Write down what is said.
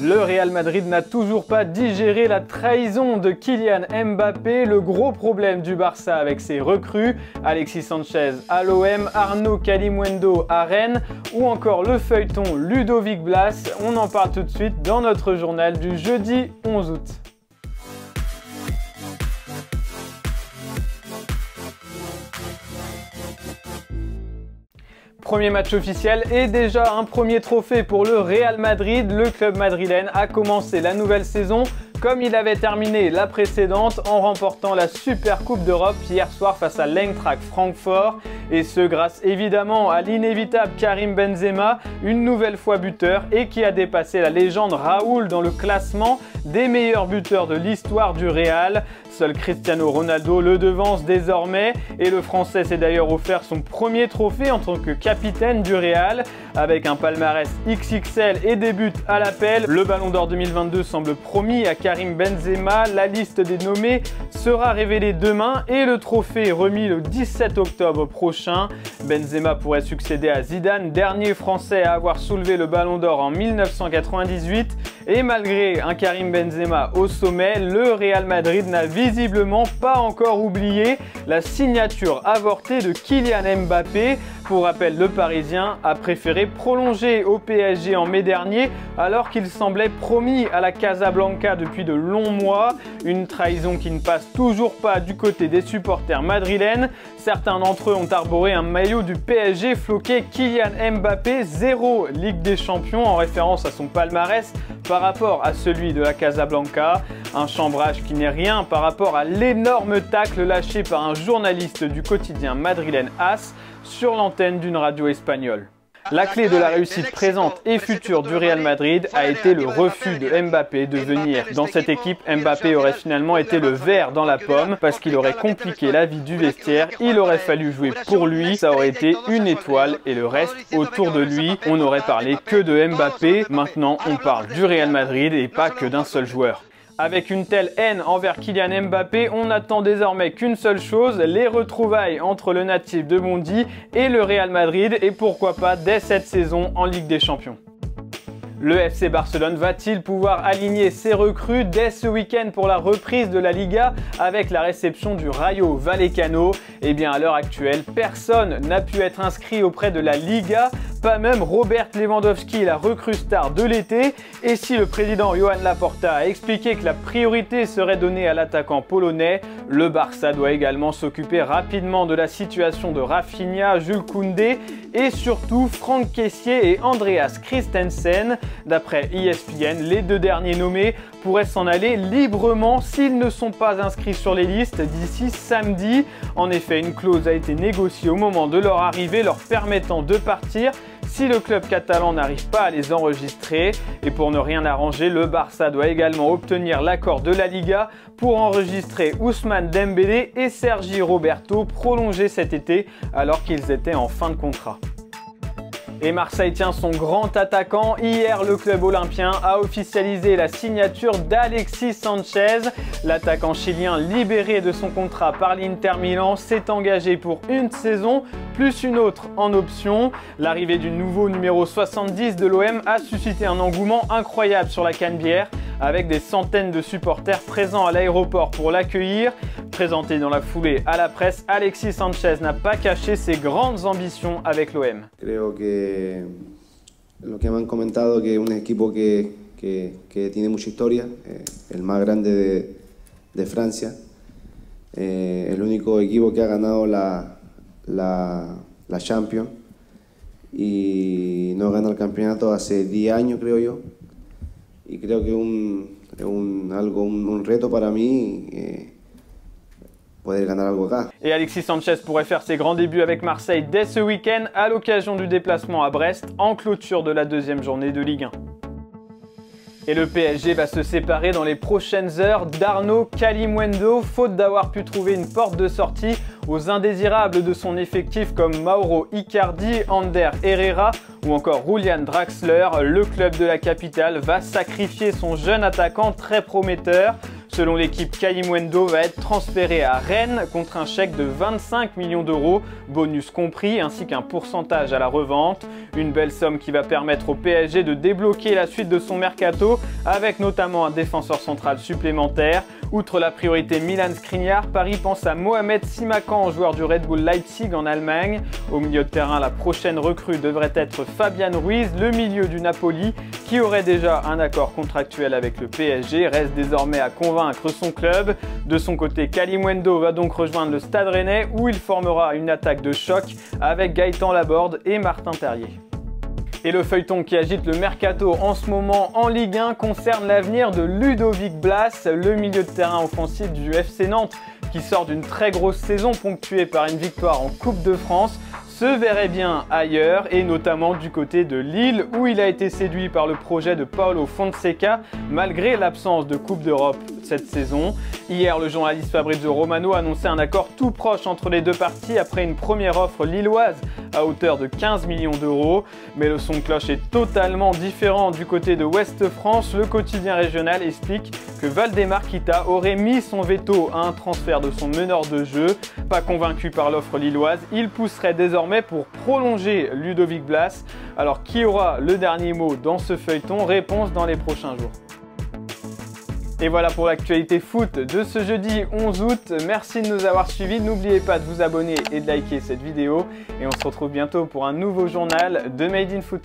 Le Real Madrid n'a toujours pas digéré la trahison de Kylian Mbappé, le gros problème du Barça avec ses recrues, Alexis Sanchez à l'OM, Arnaud Kalimuendo à Rennes ou encore le feuilleton Ludovic Blas. On en parle tout de suite dans notre journal du jeudi 11 août. Premier match officiel et déjà un premier trophée pour le Real Madrid. Le club madrilène a commencé la nouvelle saison comme il avait terminé la précédente en remportant la Super Coupe d'Europe hier soir face à l'Eintracht Francfort. Et ce grâce évidemment à l'inévitable Karim Benzema, une nouvelle fois buteur et qui a dépassé la légende Raoul dans le classement des meilleurs buteurs de l'histoire du Real. Seul Cristiano Ronaldo le devance désormais et le Français s'est d'ailleurs offert son premier trophée en tant que capitaine du Real. Avec un palmarès XXL et des buts à l'appel, le Ballon d'Or 2022 semble promis à Karim Benzema. La liste des nommés sera révélée demain et le trophée remis le 17 octobre prochain. Benzema pourrait succéder à Zidane, dernier Français à avoir soulevé le Ballon d'Or en 1998. Et malgré un Karim Benzema au sommet, le Real Madrid n'a visiblement pas encore oublié la signature avortée de Kylian Mbappé. Pour rappel, le Parisien a préféré prolonger au PSG en mai dernier alors qu'il semblait promis à la Casablanca depuis de longs mois. Une trahison qui ne passe toujours pas du côté des supporters madrilènes. Certains d'entre eux ont arboré un maillot du PSG floqué Kylian Mbappé 0 Ligue des Champions en référence à son palmarès par rapport à celui de la Casablanca. Un chambrage qui n'est rien par rapport à l'énorme tacle lâché par un journaliste du quotidien madrilène AS sur l'antenne d'une radio espagnole. La clé de la réussite présente et future du Real Madrid a été le refus de Mbappé de venir. Dans cette équipe, Mbappé aurait finalement été le ver dans la pomme parce qu'il aurait compliqué la vie du vestiaire. Il aurait fallu jouer pour lui, ça aurait été une étoile et le reste autour de lui. On n'aurait parlé que de Mbappé. Maintenant, on parle du Real Madrid et pas que d'un seul joueur. Avec une telle haine envers Kylian Mbappé, on n'attend désormais qu'une seule chose, les retrouvailles entre le natif de Bondy et le Real Madrid et pourquoi pas dès cette saison en Ligue des Champions. Le FC Barcelone va-t-il pouvoir aligner ses recrues dès ce week-end pour la reprise de la Liga avec la réception du Rayo Vallecano? Eh bien à l'heure actuelle, personne n'a pu être inscrit auprès de la Liga, pas même Robert Lewandowski, la recrue star de l'été. Et si le président Johan Laporta a expliqué que la priorité serait donnée à l'attaquant polonais, le Barça doit également s'occuper rapidement de la situation de Rafinha, Jules Koundé et surtout Franck Kessié et Andreas Christensen. D'après ESPN, les deux derniers nommés pourraient s'en aller librement s'ils ne sont pas inscrits sur les listes d'ici samedi. En effet, une clause a été négociée au moment de leur arrivée leur permettant de partir si le club catalan n'arrive pas à les enregistrer. Et pour ne rien arranger, le Barça doit également obtenir l'accord de la Liga pour enregistrer Ousmane Dembélé et Sergi Roberto prolongés cet été alors qu'ils étaient en fin de contrat. Et Marseille tient son grand attaquant. Hier, le club olympien a officialisé la signature d'Alexis Sanchez. L'attaquant chilien libéré de son contrat par l'Inter Milan s'est engagé pour une saison plus une autre en option. L'arrivée du nouveau numéro 70 de l'OM a suscité un engouement incroyable sur la Canebière avec des centaines de supporters présents à l'aéroport pour l'accueillir. Présenté dans la foulée à la presse, Alexis Sanchez n'a pas caché ses grandes ambitions avec l'OM. Creo que lo que me han comentado que es un equipo que tiene mucha historia, el más grande de Francia, el único equipo que ha ganado la Champions y no gana el campeonato hace 10 años creo yo. Y creo que es un reto para mí poder ganar algo acá. Et Alexis Sanchez pourrait faire ses grands débuts avec Marseille dès ce week-end à l'occasion du déplacement à Brest en clôture de la deuxième journée de Ligue 1. Et le PSG va se séparer dans les prochaines heures d'Arnaud Kalimuendo, faute d'avoir pu trouver une porte de sortie aux indésirables de son effectif comme Mauro Icardi, Ander Herrera ou encore Julian Draxler. Le club de la capitale va sacrifier son jeune attaquant très prometteur. Selon l'équipe, Kalimuendo va être transféré à Rennes contre un chèque de 25 millions d'euros, bonus compris, ainsi qu'un pourcentage à la revente. Une belle somme qui va permettre au PSG de débloquer la suite de son mercato avec notamment un défenseur central supplémentaire. Outre la priorité Milan Skriniar, Paris pense à Mohamed Simakan, joueur du Red Bull Leipzig en Allemagne. Au milieu de terrain, la prochaine recrue devrait être Fabian Ruiz, le milieu du Napoli, qui aurait déjà un accord contractuel avec le PSG, reste désormais à convaincre son club. De son côté, Kalimundo va donc rejoindre le Stade Rennais où il formera une attaque de choc avec Gaëtan Laborde et Martin Terrier. Et le feuilleton qui agite le mercato en ce moment en Ligue 1 concerne l'avenir de Ludovic Blas, le milieu de terrain offensif du FC Nantes, qui sort d'une très grosse saison ponctuée par une victoire en Coupe de France, se verrait bien ailleurs et notamment du côté de Lille où il a été séduit par le projet de Paulo Fonseca malgré l'absence de Coupe d'Europe cette saison. Hier, le journaliste Fabrizio Romano annonçait un accord tout proche entre les deux parties après une première offre lilloise à hauteur de 15 millions d'euros. Mais le son de cloche est totalement différent du côté de Ouest France. Le quotidien régional explique que Valdemar Kita aurait mis son veto à un transfert de son meneur de jeu. Pas convaincu par l'offre lilloise, il pousserait désormais pour prolonger Ludovic Blas. Alors qui aura le dernier mot dans ce feuilleton? Réponse dans les prochains jours. Et voilà pour l'actualité foot de ce jeudi 11 août. Merci de nous avoir suivis. N'oubliez pas de vous abonner et de liker cette vidéo. Et on se retrouve bientôt pour un nouveau journal de Made in Foot.